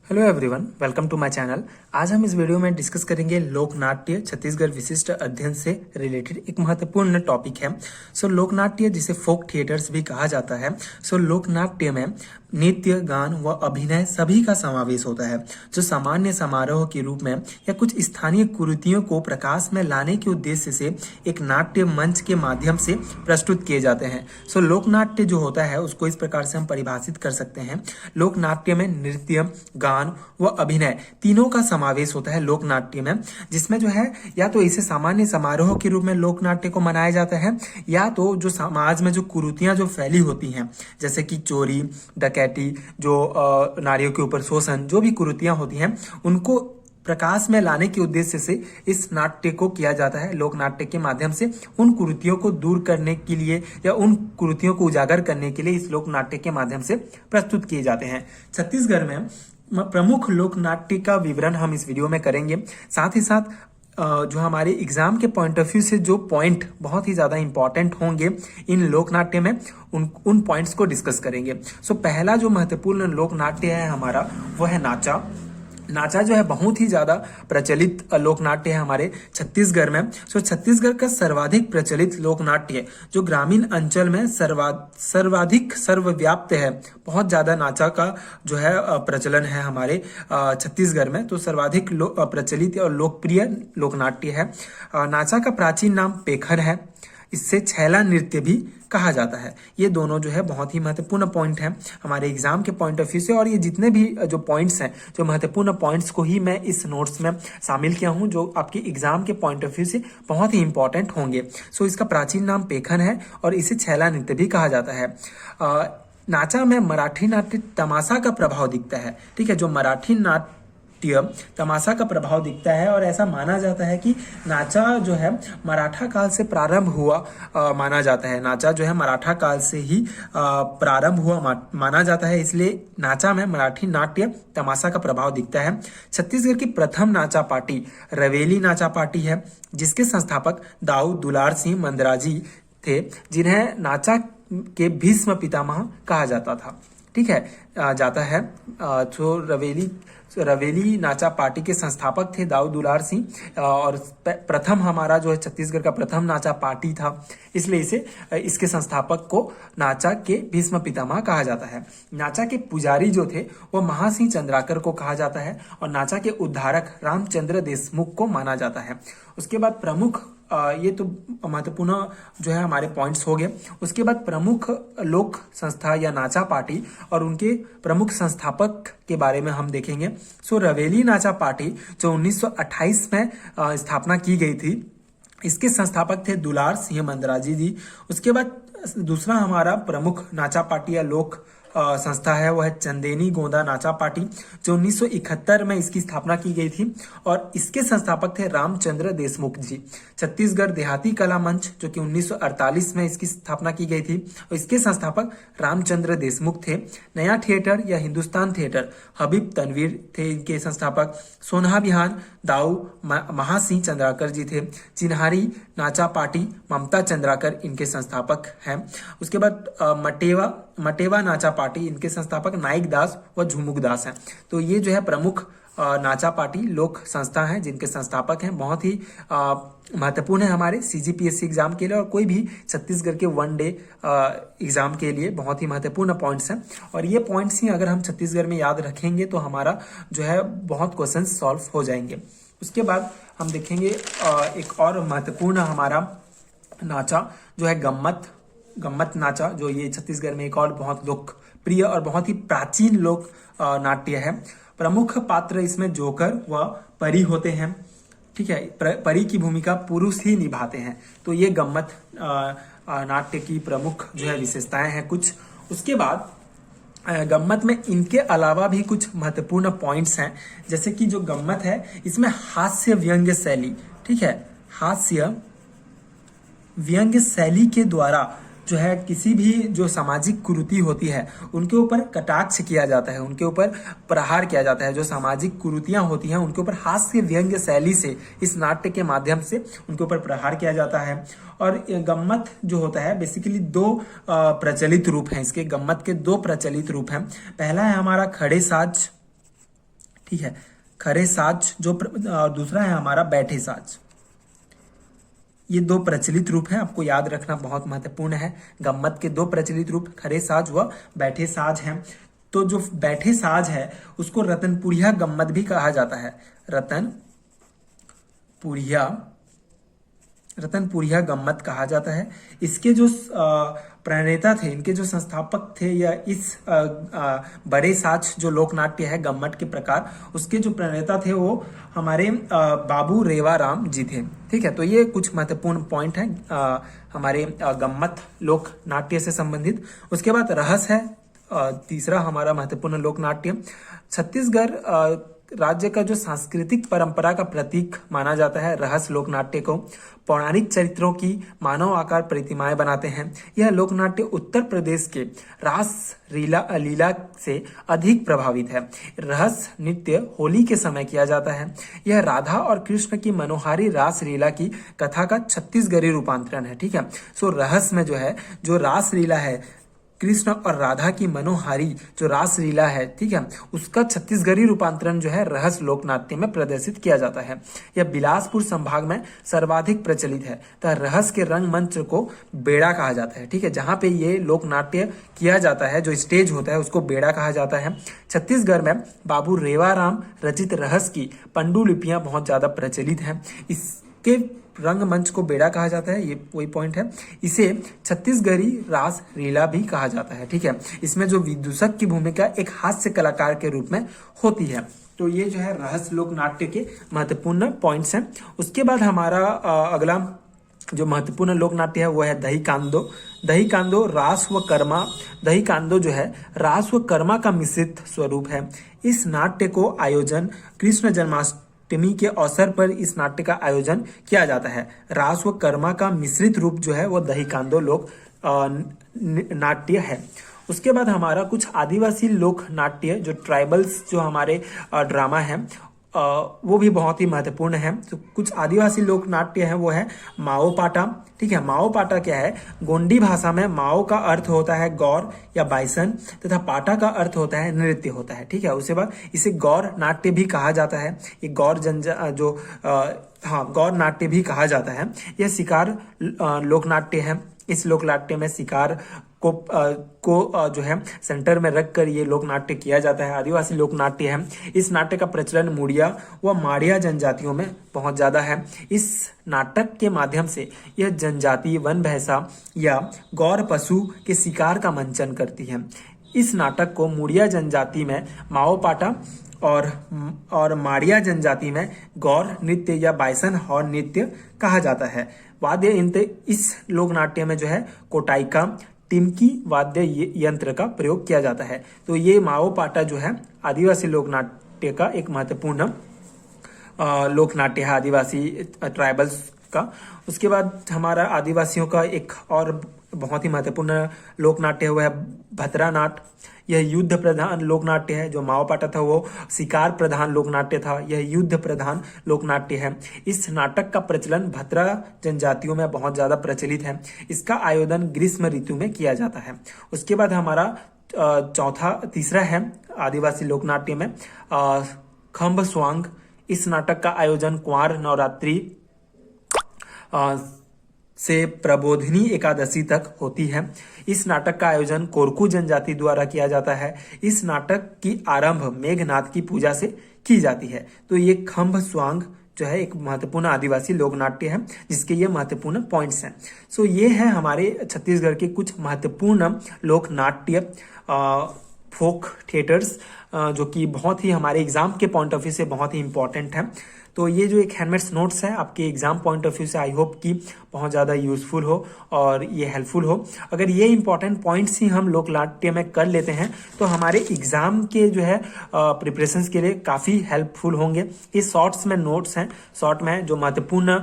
Hello everyone, welcome to my channel. आज हम इस वीडियो में डिस्कस करेंगे लोक नाट्य छत्तीसगढ़ विशिष्ट अध्ययन से रिलेटेड एक महत्वपूर्ण टॉपिक है। लोक नाट्य जिसे फोक थिएटर्स भी कहा जाता है। लोक नाट्य में नृत्य, गान व अभिनय सभी का समावेश होता है, जो सामान्य समारोह के रूप में या कुछ स्थानीय कुरीतियों को प्रकाश में लाने के उद्देश्य से एक नाट्य मंच के माध्यम से प्रस्तुत किए जाते हैं। लोक नाट्य जो होता है उसको इस प्रकार से हम परिभाषित कर सकते हैं। लोक नाट्य में नृत्य, गान व अभिनय तीनों का समावेश होता है लोक नाट्य में, जिसमें जो है या तो इसे सामान्य समारोह के रूप में लोक नाट्य को मनाया जाता है, या तो जो समाज में जो कुरीतियां जो फैली होती हैं, जैसे कि चोरी, डकैती, जो नारियों के ऊपर शोषण, जो भी कुरीतियां होती हैं उनको प्रकाश में लाने के उद्देश्य से इस नाट्य को किया जाता है। लोक नाट्य के माध्यम से उन कुरीतियों को दूर करने के लिए या उन कुरीतियों को उजागर करने के लिए इस लोक नाट्य के माध्यम से प्रस्तुत किए जाते हैं। छत्तीसगढ़ में प्रमुख लोक नाट्य का विवरण हम इस वीडियो में करेंगे। साथ ही साथ जो हमारे एग्जाम के पॉइंट ऑफ व्यू से जो पॉइंट बहुत ही ज्यादा इंपॉर्टेंट होंगे इन लोक नाट्य में, उन पॉइंट्स को डिस्कस करेंगे। पहला जो महत्वपूर्ण लोक नाट्य है हमारा, वो है नाचा। नाचा जो है बहुत ही ज्यादा प्रचलित लोक नाट्य है हमारे छत्तीसगढ़ में। छत्तीसगढ़ का सर्वाधिक प्रचलित लोक नाट्य जो ग्रामीण अंचल में सर्वाधिक सर्वव्याप्त है। बहुत ज्यादा नाचा का जो है प्रचलन है हमारे छत्तीसगढ़ में। तो सर्वाधिक प्रचलित और लोकप्रिय लोक नाट्य है। नाचा का प्राचीन नाम पेखर है। इससे छैला नृत्य भी कहा जाता है। ये दोनों जो है बहुत ही महत्वपूर्ण पॉइंट हैं हमारे एग्जाम के पॉइंट ऑफ व्यू से, और ये जितने भी जो पॉइंट्स हैं, जो महत्वपूर्ण पॉइंट्स को ही मैं इस नोट्स में शामिल किया हूं, जो आपके एग्जाम के पॉइंट ऑफ व्यू से बहुत ही इंपॉर्टेंट होंगे। इसका प्राचीन नाम पेखन है और इसे छैला नृत्य भी कहा जाता है। नाचा में मराठी नाट्य तमाशा का प्रभाव दिखता है। ठीक है, जो मराठी नाट्य तमाशा का प्रभाव दिखता है, और ऐसा माना जाता है कि नाचा जो है मराठा काल से प्रारंभ हुआ माना जाता है। नाचा जो है मराठा काल से ही प्रारंभ हुआ माना जाता है, इसलिए नाचा में मराठी नाट्य तमाशा का प्रभाव दिखता है। छत्तीसगढ़ की प्रथम नाचा पार्टी रवेली नाचा पार्टी है, जिसके संस्थापक दाऊ दुलार सिंह मंदराजी थे, जिन्हें नाचा के भीष्म पितामह कहा जाता था। ठीक है, जाता है। तो रवेली नाचा पार्टी के संस्थापक थे दाऊ दुलार सिंह, और प्रथम हमारा जो है छत्तीसगढ़ का प्रथम नाचा पार्टी था, इसलिए इसके संस्थापक को नाचा के भीष्म पितामह कहा जाता है। नाचा के पुजारी जो थे वो महासिंह चंद्राकर को कहा जाता है, और नाचा के उद्धारक रामचंद्र देशमुख को माना जाता है। उसके बाद प्रमुख ये तो महत्वपूर्ण जो है हमारे पॉइंट्स हो गए। उसके बाद प्रमुख लोक संस्था या नाचा पार्टी और उनके प्रमुख संस्थापक के बारे में हम देखेंगे। रवेली नाचा पार्टी जो 1928 में स्थापना की गई थी, इसके संस्थापक थे दुलार सिंह मंदराजी जी। उसके बाद दूसरा हमारा प्रमुख नाचा पार्टी या लोक संस्था है, वह है चंदेनी गोंदा नाचा पार्टी, जो 1971 में इसकी स्थापना की गई थी, और इसके संस्थापक थे रामचंद्र देशमुख जी। छत्तीसगढ़ देहाती कला मंच जो कि 1948 में इसकी स्थापना की गई थी, और इसके संस्थापक रामचंद्र देशमुख थे। नया थिएटर या हिंदुस्तान थिएटर हबीब तनवीर थे इनके संस्थापक। सोनहा बिहान दाऊ महासिंह चंद्राकर जी थे। चिन्हारी नाचा पार्टी ममता चंद्राकर इनके संस्थापक हैं। उसके बाद मटेवा नाचा पार्टी इनके संस्थापक नाइक दास व झुमुक दास हैं। तो ये जो है प्रमुख नाचा पार्टी लोक संस्था हैं जिनके संस्थापक हैं। बहुत ही महत्वपूर्ण है हमारे सीजीपीएससी एग्जाम के लिए, और कोई भी छत्तीसगढ़ के वन डे एग्जाम के लिए बहुत ही महत्वपूर्ण पॉइंट्स हैं। और ये पॉइंट्स ही अगर हम छत्तीसगढ़ में याद रखेंगे तो हमारा जो है बहुत क्वेश्चन सॉल्व हो जाएंगे। उसके बाद हम देखेंगे एक और महत्वपूर्ण हमारा नाचा जो है गम्मत नाचा, जो ये छत्तीसगढ़ में एक और बहुत लोकप्रिय और बहुत ही प्राचीन लोक नाट्य है। प्रमुख पात्र इसमें जोकर व परी होते हैं। ठीक है, परी की भूमिका पुरुष ही निभाते हैं। तो ये गम्मत नाट्य की प्रमुख जो है विशेषताएं हैं कुछ। उसके बाद गम्मत में इनके अलावा भी कुछ महत्वपूर्ण पॉइंट्स हैं, जैसे कि जो गम्मत है इसमें हास्य व्यंग्य शैली, ठीक है, हास्य व्यंग्य शैली के द्वारा जो है किसी भी जो सामाजिक कुरीति होती है उनके ऊपर कटाक्ष किया जाता है, उनके ऊपर प्रहार किया जाता है। जो सामाजिक कुरीतियां होती हैं उनके ऊपर हास्य व्यंग्य शैली से इस नाट्य के माध्यम से उनके ऊपर प्रहार किया जाता है। और गम्मत जो होता है बेसिकली दो प्रचलित रूप हैं इसके। गम्मत के दो प्रचलित रूप हैं। पहला है हमारा खड़े साज, ठीक है। खरे साज जो दूसरा है हमारा बैठे साज। ये दो प्रचलित रूप हैं, आपको याद रखना बहुत महत्वपूर्ण है। गम्मत के दो प्रचलित रूप खरे साज व बैठे साज हैं। तो जो बैठे साज है उसको रतनपुरिया गम्मत भी कहा जाता है। रतनपुरिया गम्मत कहा जाता है। इसके जो प्रणेता थे, इनके जो संस्थापक थे, या इस बड़े साज जो लोकनाट्य है गम्मत के प्रकार, उसके जो प्रणेता थे वो हमारे बाबू रेवाराम जी थे। ठीक है, तो ये कुछ महत्वपूर्ण पॉइंट है हमारे गम्मत लोक नाट्य से संबंधित। उसके बाद रहस है तीसरा हमारा महत्वपूर्ण लोक नाट्य। छत्तीसगढ़ राज्य का जो सांस्कृतिक परंपरा का प्रतीक माना जाता है रहस लोकनाट्य को। पौराणिक चरित्रों की मानव आकार प्रतिमाएं बनाते हैं। यह लोकनाट्य उत्तर प्रदेश के रास लीला से अधिक प्रभावित है। रहस नृत्य होली के समय किया जाता है। यह राधा और कृष्ण की मनोहारी रास लीला की कथा का छत्तीसगढ़ी रूपांतरण है। ठीक है, सो रहस में जो है जो रास लीला है, कृष्ण और राधा की मनोहारी जो रास लीला है, ठीक है, उसका छत्तीसगढ़ी रूपांतरण जो है रहस लोकनाट्य में प्रदर्शित किया जाता है। यह बिलासपुर संभाग में सर्वाधिक प्रचलित है। तो रहस के रंगमंच को बेड़ा कहा जाता है। ठीक है, जहां पे ये लोकनाट्य किया जाता है, जो स्टेज होता है उसको बेड़ा कहा जाता है। छत्तीसगढ़ में बाबू रेवाराम रचित रहस की पंडुलिपियां बहुत ज्यादा प्रचलित हैं। इसके रंगमंच को बेड़ा कहा जाता है, ये वही पॉइंट है। इसे छत्तीसगढ़ी रास लीला भी कहा जाता है। ठीक है, इसमें जो विदूषक की भूमिका एक हास्य कलाकार के रूप में होती है। तो ये जो है रहस लोक नाट्य के महत्वपूर्ण पॉइंट्स हैं। उसके बाद हमारा अगला जो महत्वपूर्ण लोक नाट्य है वो है दही कांदो। दही कांदो रास व कर्मा। दही कांदो जो है रास व कर्मा का मिश्रित स्वरूप है। इस नाट्य को आयोजन कृष्ण जन्माष्टमी के अवसर पर इस नाट्य का आयोजन किया जाता है। रास व कर्मा का मिश्रित रूप जो है वो दही कांदो लोक नाट्य है। उसके बाद हमारा कुछ आदिवासी लोक नाट्य जो ट्राइबल्स जो हमारे ड्रामा है वो भी बहुत ही महत्वपूर्ण है। तो कुछ आदिवासी लोक नाट्य है वो है माओ पाटा। ठीक है, माओ पाटा क्या है? गोंडी भाषा में माओ का अर्थ होता है गौर या बाइसन तथा पाटा का अर्थ होता है नृत्य होता है। ठीक है, उसके बाद इसे गौर नाट्य भी कहा जाता है। ये गौर गौर नाट्य भी कहा जाता है। यह शिकार लोक नाट्य है। इस लोक नाट्य में शिकार को जो है सेंटर में रखकर ये लोक नाट्य किया जाता है। आदिवासी लोक नाट्य है। इस नाट्य का प्रचलन मुड़िया व माड़िया जनजातियों में बहुत ज्यादा है। इस नाटक के माध्यम से यह जनजाति वन भैंसा या गौर पशु के शिकार का मंचन करती है। इस नाटक को मुड़िया जनजाति में माओ पाटा और माड़िया जनजाति में गौर नृत्य या बाइसन हॉर्न नृत्य कहा जाता है। वाद्य यंत्र इस लोक नाट्य में जो है कोटाइका टिमकी वाद्य यंत्र का प्रयोग किया जाता है। तो ये माओ पाटा जो है आदिवासी लोक नाट्य का एक महत्वपूर्ण लोक नाट्य है, आदिवासी ट्राइबल्स का। उसके बाद हमारा आदिवासियों का एक और बहुत ही महत्वपूर्ण लोक नाट्य हुआ है भतरा नाट। यह युद्ध प्रधान लोक नाट्य है। जो माओ पाटा था वो शिकार प्रधान लोक नाट्य था, यह युद्ध प्रधान लोक नाट्य है। इस नाटक का प्रचलन भतरा जनजातियों में बहुत ज्यादा प्रचलित है। इसका आयोजन ग्रीष्म ऋतु में किया जाता है। उसके बाद हमारा तीसरा है आदिवासी लोक नाट्य में खम्ब स्वांग। इस नाटक का आयोजन कुंवार नवरात्रि से प्रबोधिनी एकादशी तक होती है। इस नाटक का आयोजन कोरकू जनजाति द्वारा किया जाता है। इस नाटक की आरंभ मेघनाथ की पूजा से की जाती है। तो ये खम्ब स्वांग जो है एक महत्वपूर्ण आदिवासी लोक नाट्य है जिसके ये महत्वपूर्ण पॉइंट्स हैं। सो ये है हमारे छत्तीसगढ़ के कुछ महत्वपूर्ण लोक नाट्य फोक थिएटर्स जो कि बहुत ही हमारे एग्जाम के पॉइंट ऑफ व्यू से बहुत ही इंपॉर्टेंट है। तो ये जो एक हैंडमेड्स नोट्स है आपके एग्जाम पॉइंट ऑफ व्यू से आई होप कि बहुत ज़्यादा यूजफुल हो और ये हेल्पफुल हो। अगर ये इंपॉर्टेंट पॉइंट्स ही हम लोक नाट्य में कर लेते हैं तो हमारे एग्जाम के जो है प्रिपरेशंस के लिए काफ़ी हेल्पफुल होंगे। ये शॉर्ट्स में नोट्स हैं, शॉर्ट में जो महत्वपूर्ण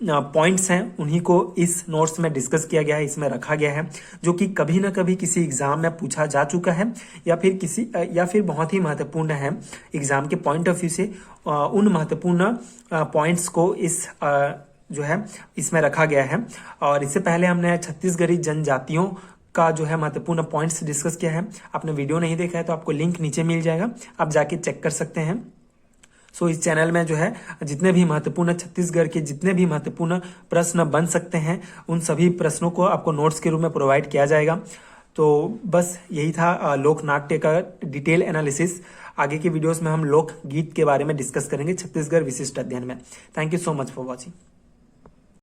पॉइंट्स हैं उन्हीं को इस नोट्स में डिस्कस किया गया है, इसमें रखा गया है, जो कि कभी ना कभी किसी एग्जाम में पूछा जा चुका है या फिर बहुत ही महत्वपूर्ण है एग्जाम के पॉइंट ऑफ व्यू से। उन महत्वपूर्ण पॉइंट्स को इस जो है इसमें रखा गया है। और इससे पहले हमने छत्तीसगढ़ी जनजातियों का जो है महत्वपूर्ण पॉइंट्स डिस्कस किया है। आपने वीडियो नहीं देखा है तो आपको लिंक नीचे मिल जाएगा, आप जाके चेक कर सकते हैं। सो इस चैनल में जो है जितने भी महत्वपूर्ण छत्तीसगढ़ के जितने भी महत्वपूर्ण प्रश्न बन सकते हैं उन सभी प्रश्नों को आपको नोट्स के रूप में प्रोवाइड किया जाएगा। तो बस यही था लोक नाट्य का डिटेल एनालिसिस। आगे के वीडियोस में हम लोक गीत के बारे में डिस्कस करेंगे छत्तीसगढ़ विशिष्ट अध्ययन में। Thank you so much for watching.